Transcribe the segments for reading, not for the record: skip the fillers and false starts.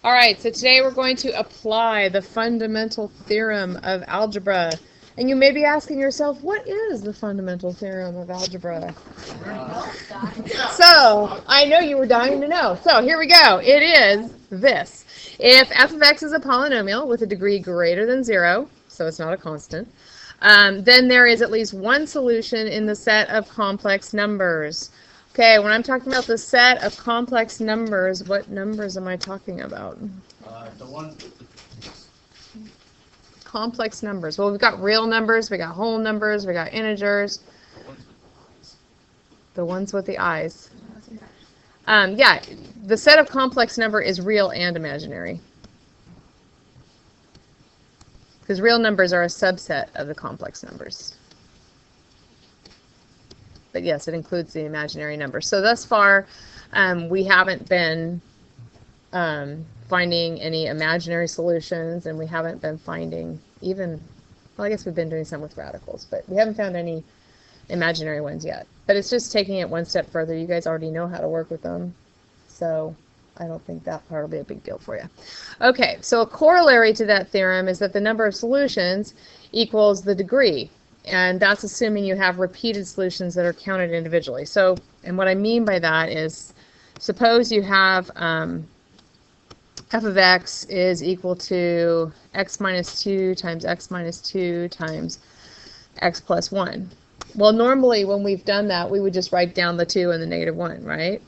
All right, so today we're going to apply the fundamental theorem of algebra. And you may be asking yourself, what is the fundamental theorem of algebra? So, I know you were dying to know. So, here we go. It is this. If f of x is a polynomial with a degree greater than 0, so it's not a constant, then there is at least one solution in the set of complex numbers. Okay, when I'm talking about the set of complex numbers, what numbers am I talking about? The one. Complex numbers. Well, we've got real numbers, we got whole numbers, we got integers. The ones with the eyes. Yeah, the set of complex number is real and imaginary. Because real numbers are a subset of the complex numbers. But yes, it includes the imaginary numbers. So thus far, we haven't been finding any imaginary solutions, and we haven't been finding even, well, I guess we've been doing some with radicals, but we haven't found any imaginary ones yet. But it's just taking it one step further. You guys already know how to work with them, so I don't think that part will be a big deal for you. Okay, so a corollary to that theorem is that the number of solutions equals the degree. And that's assuming you have repeated solutions that are counted individually. So, and what I mean by that is, suppose you have f of x is equal to x minus 2 times x minus 2 times x plus 1. Well, normally when we've done that, we would just write down the 2 and the negative 1, right?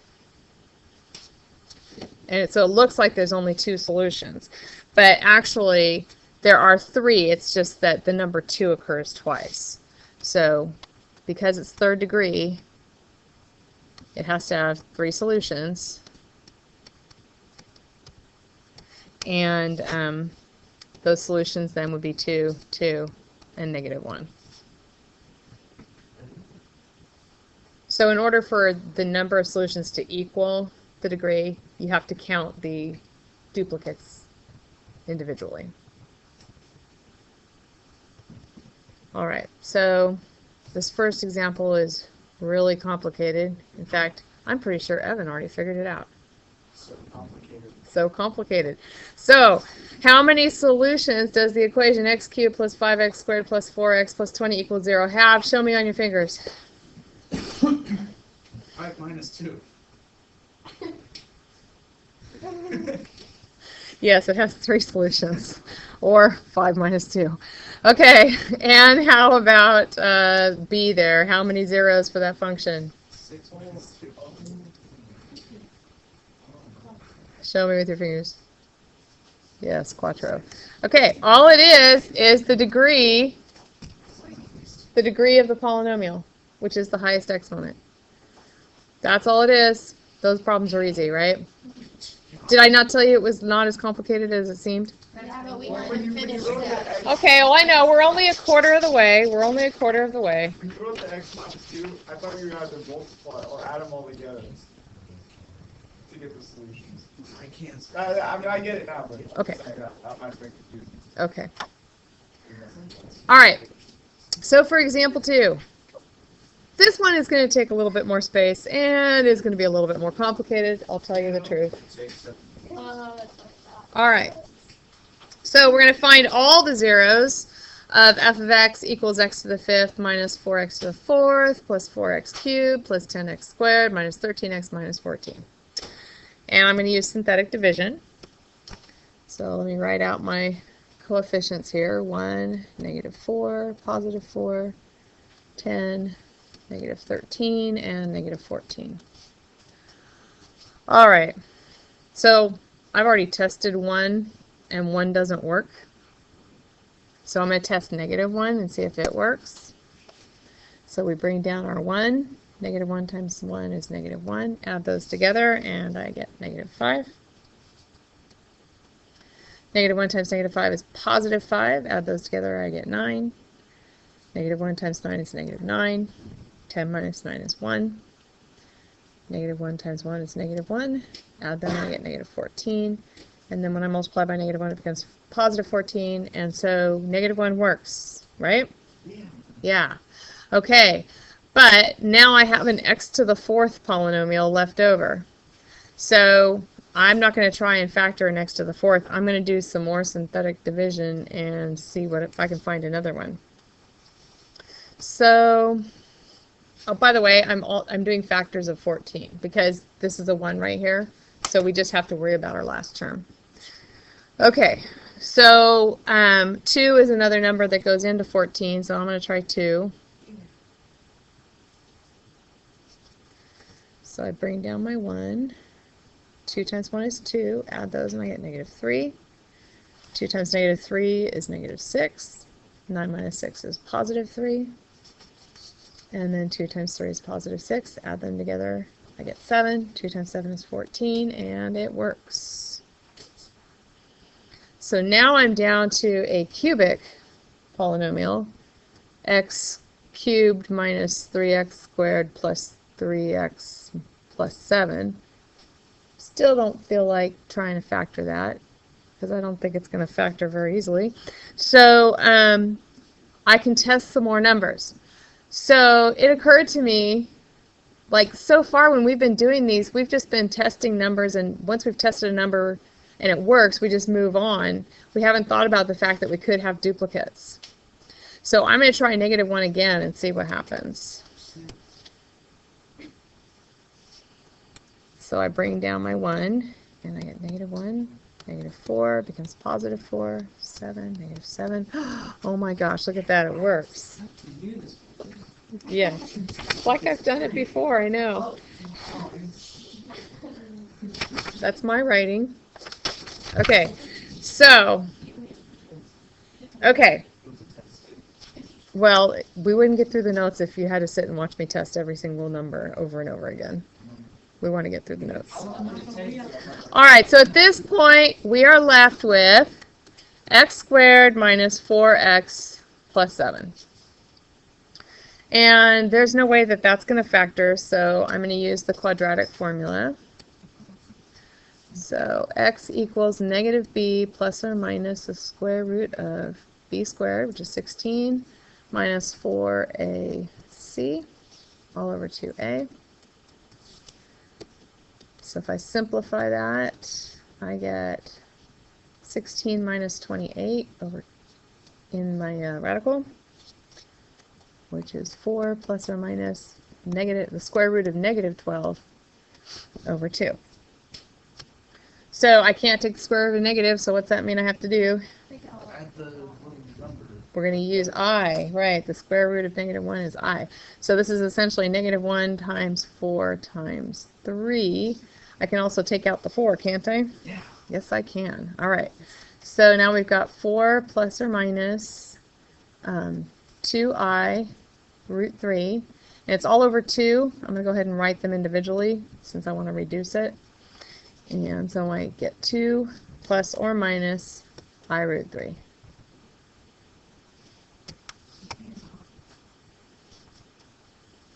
And so it looks like there's only 2 solutions. But actually, there are 3, it's just that the number 2 occurs twice. So, because it's third degree, it has to have 3 solutions. And those solutions then would be 2, 2, and negative 1. So in order for the number of solutions to equal the degree, you have to count the duplicates individually. All right, so this first example is really complicated. In fact, I'm pretty sure Evan already figured it out. So complicated. So complicated. So, how many solutions does the equation x cubed plus 5x squared plus 4x plus 20 equals 0 have? Show me on your fingers. 5 minus 2. Yes, it has 3 solutions, or 5 minus 2. Okay, and how about b there? How many zeros for that function? 6 minus 2. Show me with your fingers. Yes, quattro. Okay, all it is the degree of the polynomial, which is the highest exponent. That's all it is. Those problems are easy, right? Did I not tell you it was not as complicated as it seemed? But we haven't finished yet. Okay, well, I know. We're only a quarter of the way. We're only a quarter of the way. When you wrote the x minus 2, I thought you had to multiply or add them all together to get the solutions. I can't. I mean, I get it now, but Okay. that might have been confusing. Okay. All right. So for example 2, this one is going to take a little bit more space and is going to be a little bit more complicated. I'll tell you the truth. All right. So we're going to find all the zeros of f of x equals x to the 5th minus 4x to the 4th plus 4x cubed plus 10x squared minus 13x minus 14. And I'm going to use synthetic division. So let me write out my coefficients here. 1, negative 4, positive 4, 10, negative 13, and negative 14. All right. So I've already tested 1, and 1 doesn't work. So I'm going to test negative 1 and see if it works. So we bring down our 1. Negative 1 times 1 is negative 1. Add those together, and I get negative 5. Negative 1 times negative 5 is positive 5. Add those together, I get 9. Negative 1 times 9 is negative 9. 10 minus 9 is 1. Negative 1 times 1 is negative 1. Add them, I get negative 14. And then when I multiply by negative 1, it becomes positive 14. And so negative 1 works, right? Yeah. Okay. But now I have an x to the 4th polynomial left over. So I'm not going to try and factor next to the fourth. I'm going to do some more synthetic division and see what if I can find another one. So, oh, by the way, I'm doing factors of 14 because this is a 1 right here. So we just have to worry about our last term. Okay, so 2 is another number that goes into 14, so I'm going to try 2. So I bring down my 1. 2 times 1 is 2. Add those and I get negative 3. 2 times negative 3 is negative 6. 9 minus 6 is positive 3. And then 2 times 3 is positive 6. Add them together, I get 7. 2 times 7 is 14, and it works. So now I'm down to a cubic polynomial, x cubed minus 3x squared plus 3x plus 7. Still don't feel like trying to factor that because I don't think it's going to factor very easily. So I can test some more numbers. So it occurred to me, like so far when we've been doing these, we've just been testing numbers, and once we've tested a number and it works, we just move on. We haven't thought about the fact that we could have duplicates. So I'm going to try negative 1 again and see what happens. So I bring down my 1, and I get negative 1, negative 4, becomes positive 4, 7, negative 7. Oh my gosh, look at that, it works. Yeah, it's like I've done it before, I know. That's my writing. Okay, so, okay. Well, we wouldn't get through the notes if you had to sit and watch me test every single number over and over again. We want to get through the notes. All right, so at this point, we are left with x squared minus 4x plus 7. And there's no way that that's going to factor, so I'm going to use the quadratic formula. So x equals negative b plus or minus the square root of b squared, which is 16, minus 4ac all over 2a. So if I simplify that, I get 16 minus 28 over in my radical, which is 4 plus or minus negative the square root of negative 12 over 2. So I can't take the square root of negative, so what's that mean I have to do? Add the little number. We're going to use I, right? The square root of negative 1 is I. So this is essentially negative 1 times 4 times 3. I can also take out the 4, can't I? Yeah. Yes, I can. All right. So now we've got 4 plus or minus 2I root 3. And it's all over 2. I'm going to go ahead and write them individually since I want to reduce it. And so I get 2 plus or minus I root 3.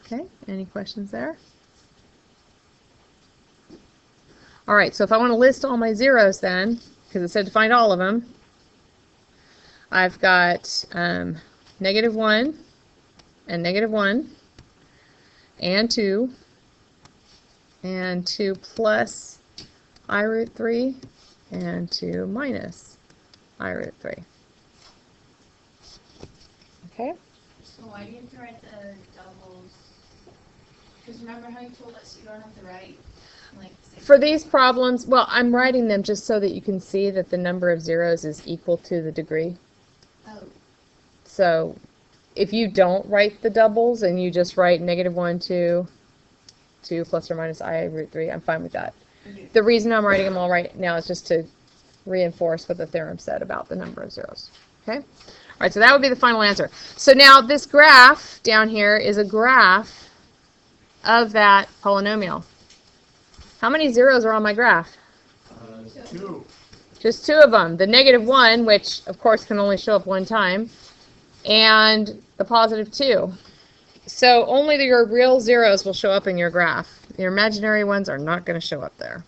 Okay, any questions there? All right, so if I want to list all my zeros then, because it said to find all of them, I've got negative 1 and negative 1 and 2 and 2 plus I root 3 and 2 minus I root 3. Okay? So why do you have to write the doubles? Because remember how you told us you don't have to write like 6. For these problems, well, I'm writing them just so that you can see that the number of zeros is equal to the degree. Oh. So if you don't write the doubles and you just write negative 1, 2, 2 plus or minus I root 3, I'm fine with that. Okay. The reason I'm writing them all right now is just to reinforce what the theorem said about the number of zeros. Okay? All right, so that would be the final answer. So now this graph down here is a graph of that polynomial. How many zeros are on my graph? 2. Just 2 of them. The negative 1, which of course can only show up one time, and the positive 2. So only your real zeros will show up in your graph. Your imaginary ones are not going to show up there.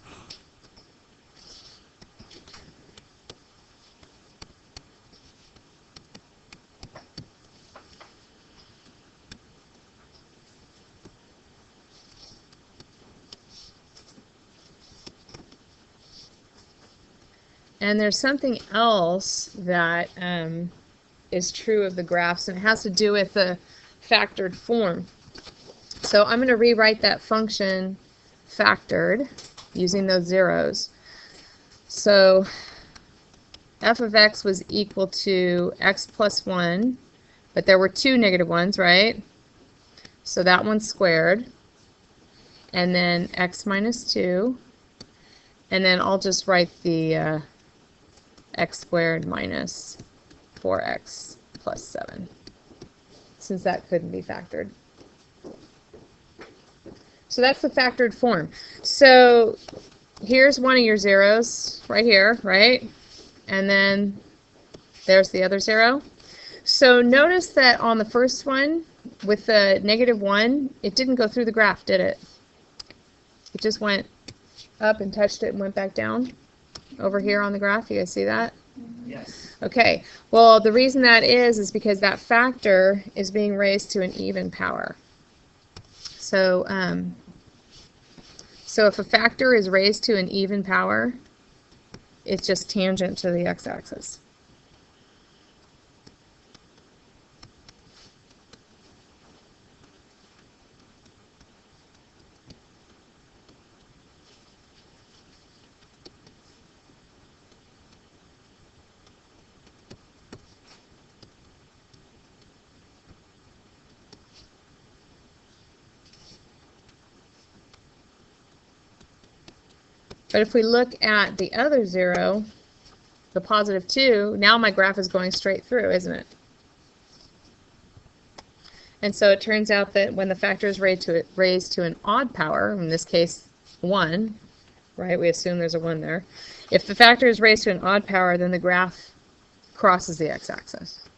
And there's something else that is true of the graphs, and it has to do with the factored form. So I'm going to rewrite that function factored using those zeros. So f of x was equal to x plus 1, but there were two negative ones, right? So that one's squared. And then x minus 2. And then I'll just write the x squared minus 4x plus 7, since that couldn't be factored. So that's the factored form. So here's one of your zeros right here, right? And then there's the other zero. So notice that on the first one, with the negative 1, it didn't go through the graph, did it? It just went up and touched it and went back down over here on the graph. You guys see that? Yes. Okay. Well, the reason that is because that factor is being raised to an even power. So, so if a factor is raised to an even power, it's just tangent to the x-axis. But if we look at the other zero, the positive 2, now my graph is going straight through, isn't it? And so it turns out that when the factor is raised to an odd power, in this case 1, right, we assume there's a 1 there. If the factor is raised to an odd power, then the graph crosses the x-axis.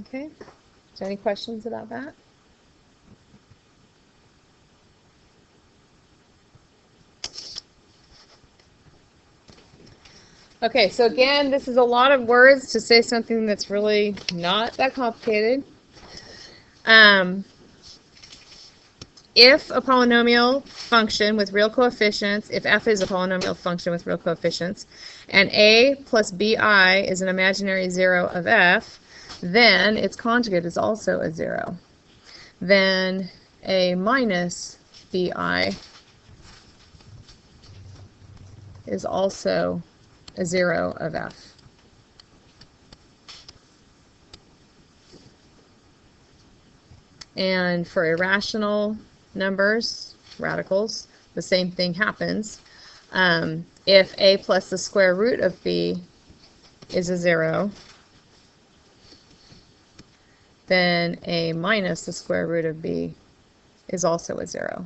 Okay, so any questions about that? Okay, so again, this is a lot of words to say something that's really not that complicated. If a polynomial function with real coefficients, if f is a polynomial function with real coefficients, and a plus bi is an imaginary zero of f, then its conjugate is also a 0. Then a minus bi is also a 0 of f. And for irrational numbers, radicals, the same thing happens. If a plus the square root of b is a 0, then a minus the square root of b is also a 0.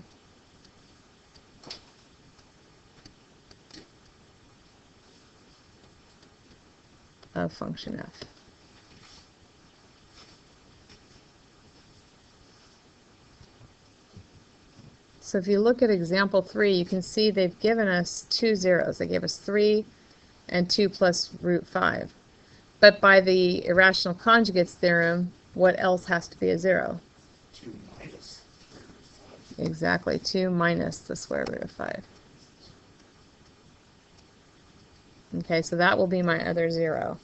Of function f. So if you look at example 3, you can see they've given us two zeros. They gave us 3 and 2 plus root 5. But by the irrational conjugates theorem, what else has to be a 0? 2 minus. Exactly, 2 minus the square root of 5. Okay, so that will be my other 0.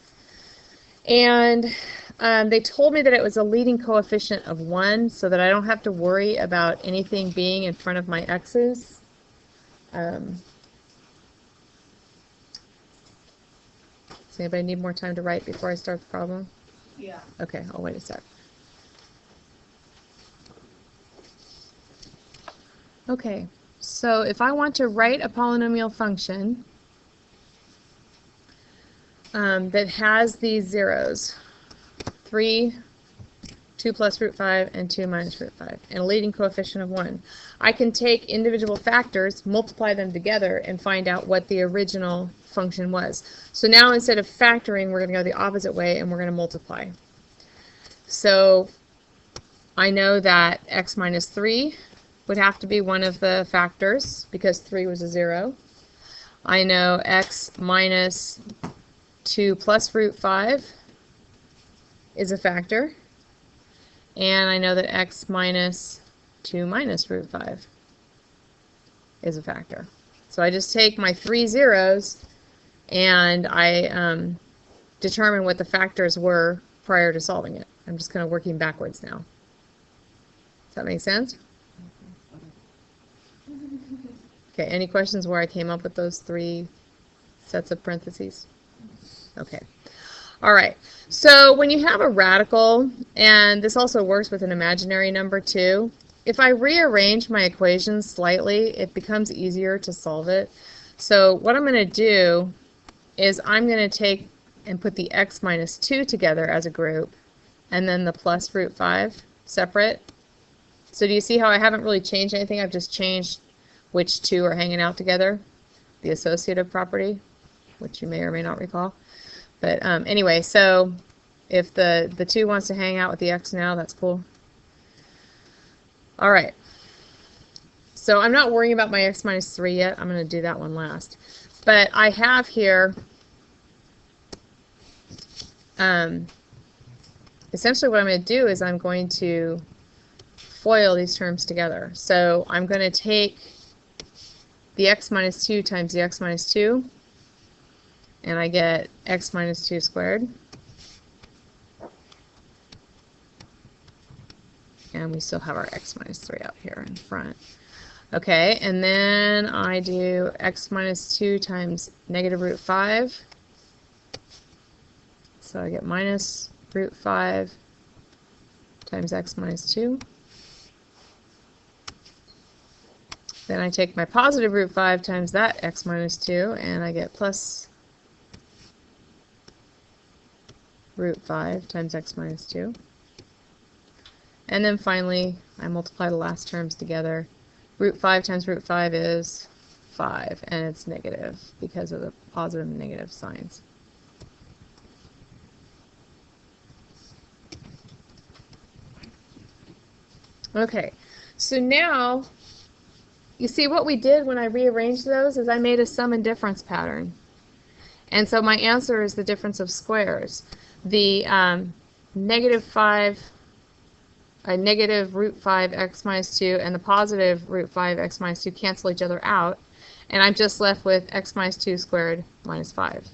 And they told me that it was a leading coefficient of 1, so that I don't have to worry about anything being in front of my x's. Does anybody need more time to write before I start the problem? Yeah. Okay, I'll wait a sec. Okay, so if I want to write a polynomial function that has these zeros, 3, 2 plus root 5, and 2 minus root 5, and a leading coefficient of 1. I can take individual factors, multiply them together, and find out what the original function was. So now instead of factoring, we're going to go the opposite way and we're going to multiply. So I know that x minus 3 would have to be one of the factors because 3 was a 0. I know x minus 2 plus root 5 is a factor. And I know that x minus 2 minus root 5 is a factor. So I just take my 3 zeros and I determine what the factors were prior to solving it. I'm just kind of working backwards now. Does that make sense? Okay, any questions where I came up with those 3 sets of parentheses? Okay. All right. So when you have a radical, and this also works with an imaginary number too, if I rearrange my equations slightly, it becomes easier to solve it. So what I'm going to do is I'm going to take and put the x minus 2 together as a group, and then the plus root 5 separate. So do you see how I haven't really changed anything? I've just changed which 2 are hanging out together, the associative property, which you may or may not recall. But anyway, so if the 2 wants to hang out with the x now, that's cool. All right. So I'm not worrying about my x minus 3 yet. I'm going to do that one last. But I have here, essentially what I'm going to do is I'm going to FOIL these terms together. So I'm going to take the x minus 2 times the x minus 2, and I get x minus 2 squared. And we still have our x minus 3 out here in front. Okay, and then I do x minus 2 times negative root 5. So I get minus root 5 times x minus 2. Then I take my positive root 5 times that x minus 2, and I get plus root 5 times x minus 2. And then finally, I multiply the last terms together. Root 5 times root 5 is 5, and it's negative because of the positive and negative signs. Okay, so now, you see what we did when I rearranged those is I made a sum and difference pattern. And so my answer is the difference of squares. The negative root 5 x minus 2 and the positive root 5 x minus 2 cancel each other out, and I'm just left with x minus 2 squared minus 5.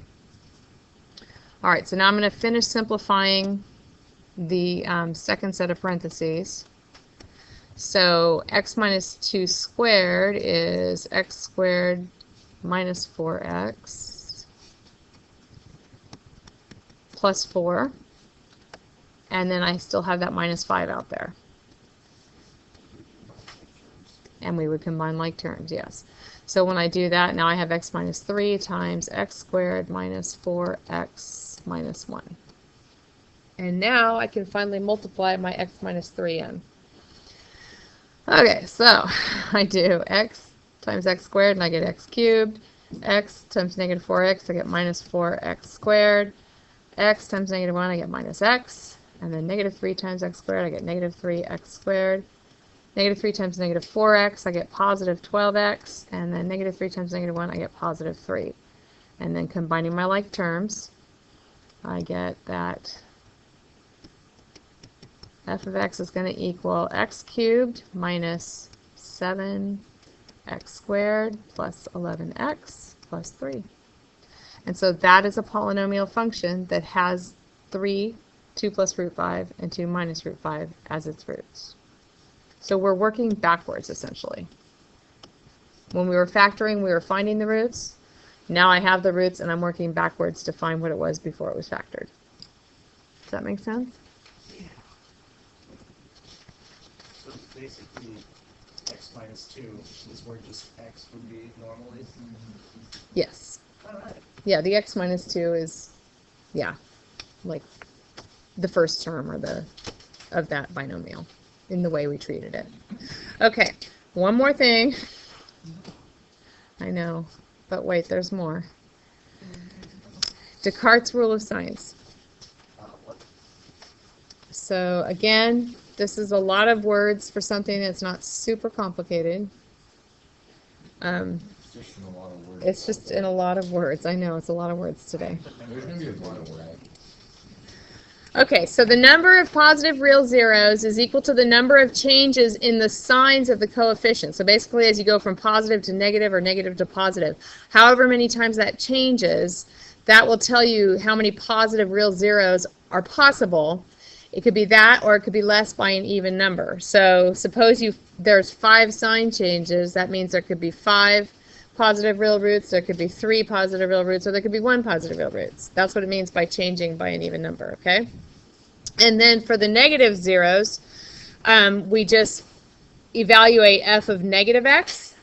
All right, so now I'm going to finish simplifying the second set of parentheses. So x minus 2 squared is x squared minus 4x plus 4. And then I still have that minus 5 out there. And we would combine like terms, yes. So when I do that, now I have x minus 3 times x squared minus 4x minus 1. And now I can finally multiply my x minus 3 in. Okay, so I do x times x squared, and I get x cubed. X times negative 4x, I get minus 4x squared. X times negative 1, I get minus x. And then negative 3 times x squared, I get negative 3x squared. Negative 3 times negative 4x, I get positive 12x. And then negative 3 times negative 1, I get positive 3. And then combining my like terms, I get that f of x is going to equal x cubed minus 7x squared plus 11x plus 3. And so that is a polynomial function that has 2 plus root 5, and 2 minus root 5 as its roots. So we're working backwards, essentially. When we were factoring, we were finding the roots. Now I have the roots, and I'm working backwards to find what it was before it was factored. Does that make sense? Yeah. So basically, x minus 2 is where just x would be normally? Yes. All right. Yeah, the x minus 2 is, yeah, like the first term or of that binomial in the way we treated it. Okay, one more thing. I know, but wait, there's more. Descartes' rule of signs. What? So again, this is a lot of words for something that's not super complicated. Just in a lot of words. It's just in a lot of words. I know, it's a lot of words today. There's going to be a lot of words. Okay, so the number of positive real zeros is equal to the number of changes in the signs of the coefficient. So basically, as you go from positive to negative or negative to positive, however many times that changes, that will tell you how many positive real zeros are possible. It could be that, or it could be less by an even number. So suppose there's 5 sign changes. That means there could be 5 positive real roots, there could be 3 positive real roots, or there could be 1 positive real roots. That's what it means by changing by an even number, okay? And then for the negative zeros, we just evaluate f of negative x,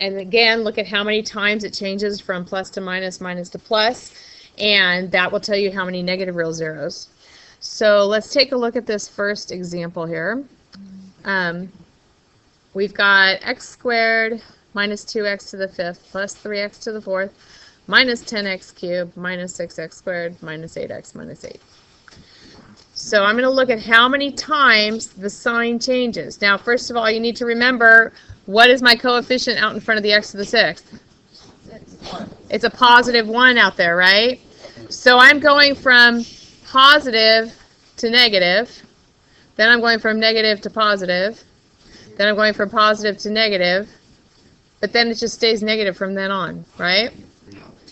and again, look at how many times it changes from plus to minus, minus to plus, and that will tell you how many negative real zeros. So let's take a look at this first example here. We've got x squared minus 2x to the 5th plus 3x to the 4th minus 10x cubed minus 6x squared minus 8x minus 8. So I'm going to look at how many times the sign changes. Now, first of all, you need to remember, what is my coefficient out in front of the x to the 6th? It's a positive 1 out there, right? So I'm going from positive to negative, then I'm going from negative to positive, then I'm going from positive to negative, but then it just stays negative from then on, right?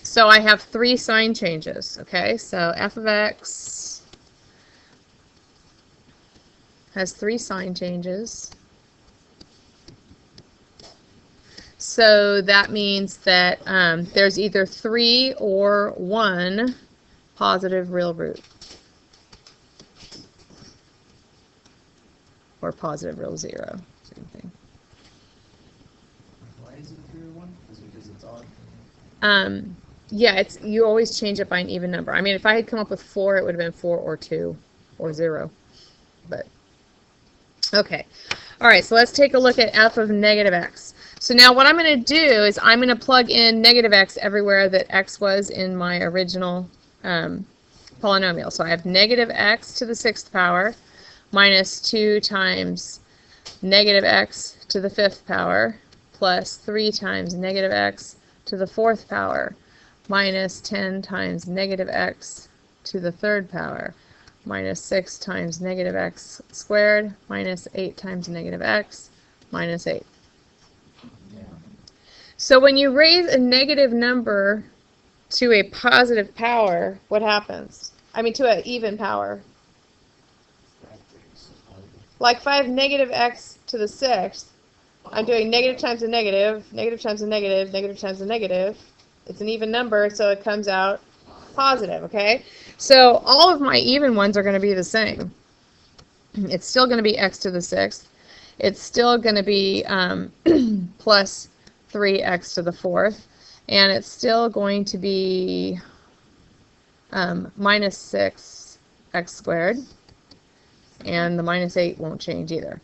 So I have 3 sign changes, okay? So f of x has 3 sign changes. So that means that there's either 3 or 1 positive real root. Or positive real zero, same thing. Why is it 3 or 1? Is it because it's odd? Yeah, you always change it by an even number. I mean, if I had come up with 4, it would have been 4 or 2 or 0. But okay. All right, so let's take a look at f of negative x. So now what I'm going to do is I'm going to plug in negative x everywhere that x was in my original polynomial. So I have negative x to the 6th power minus 2 times negative x to the 5th power plus 3 times negative x to the 4th power minus 10 times negative x to the 3rd power minus 6 times negative x squared minus 8 times negative x minus 8. So when you raise a negative number to a positive power, what happens? I mean, to an even power. Like if I have negative x to the 6th, I'm doing negative times a negative, negative times a negative, negative times a negative. It's an even number, so it comes out positive, okay? So all of my even ones are going to be the same. It's still going to be x to the 6th. It's still going to be plus 3x to the 4th. And it's still going to be minus 6x squared. And the minus 8 won't change either.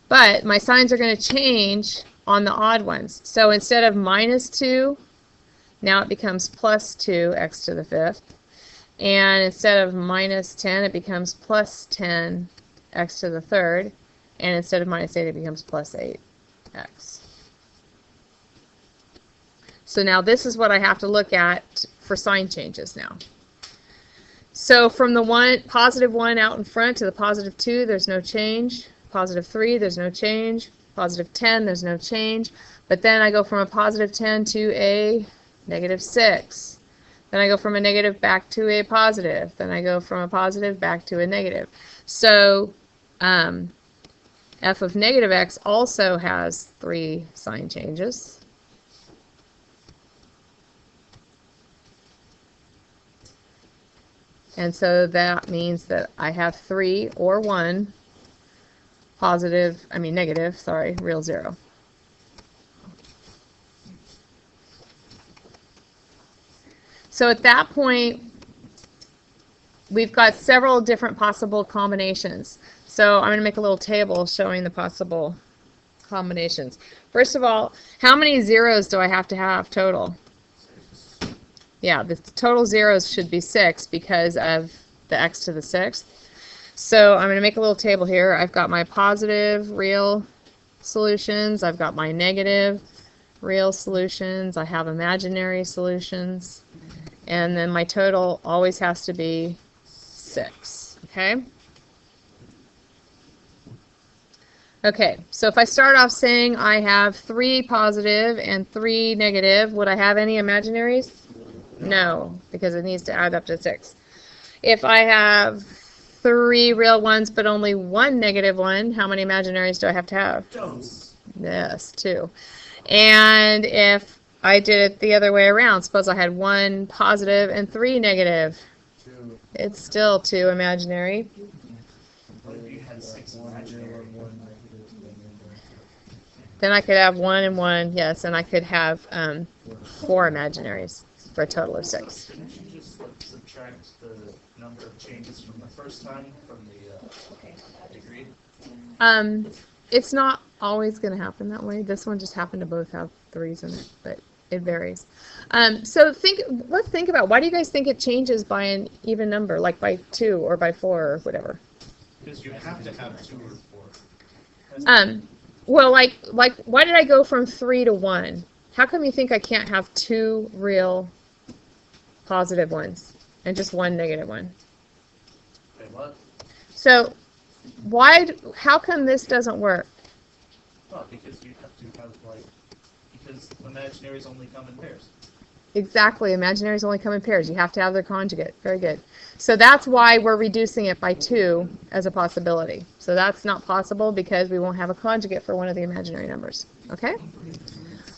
But my signs are going to change on the odd ones. So instead of minus 2, now it becomes plus 2x to the 5th. And instead of minus 10, it becomes plus 10x to the 3rd. And instead of minus 8, it becomes plus 8x. So now this is what I have to look at for sign changes now. So from the positive 1 out in front to the positive 2, there's no change. Positive 3, there's no change. Positive 10, there's no change. But then I go from a positive 10 to a negative 6. Then I go from a negative back to a positive. Then I go from a positive back to a negative. So f of negative x also has 3 sign changes. And so that means that I have 3 or 1 negative, real zero. So at that point, we've got several different possible combinations. So I'm going to make a little table showing the possible combinations. First of all, how many zeros do I have to have total? Yeah, the total zeros should be 6 because of the x to the 6th. So I'm going to make a little table here. I've got my positive real solutions. I've got my negative real solutions. I have imaginary solutions. And then my total always has to be 6. Okay? Okay, so if I start off saying I have 3 positive and 3 negative, would I have any imaginaries? No, because it needs to add up to 6. If I have 3 real ones but only 1 negative one, how many imaginaries do I have to have? Jones. Yes, 2. And if I did it the other way around, suppose I had 1 positive and 3 negative, Two. it's still 2 imaginary. What if you had 6 imaginary? Then I could have 1 and 1, yes, and I could have 4 imaginaries for a total of 6. Couldn't you just subtract the number of changes from the first time from the degree? It's not always going to happen that way. This one just happened to both have 3s in it, but it varies. So let's think about, why do you guys think it changes by an even number, like by 2 or by 4 or whatever? Because you have to have 2 or 4. Well, like, why did I go from 3 to 1? How come you think I can't have 2 real positive ones and just 1 negative one? Wait, what? So, how come this doesn't work? Well, because you have to have, because imaginaries only come in pairs. Exactly, imaginaries only come in pairs. You have to have their conjugate. Very good. So that's why we're reducing it by 2 as a possibility. So that's not possible because we won't have a conjugate for one of the imaginary numbers. Okay?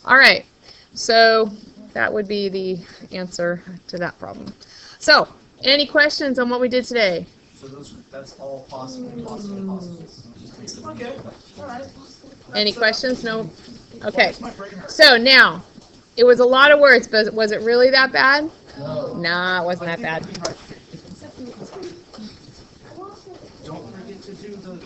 All right. So that would be the answer to that problem. So, any questions on what we did today? So that's all possible. Okay, all right. Any questions? No? Okay. So now, it was a lot of words, but was it really that bad? No. Nah, it wasn't that bad. Don't forget to do the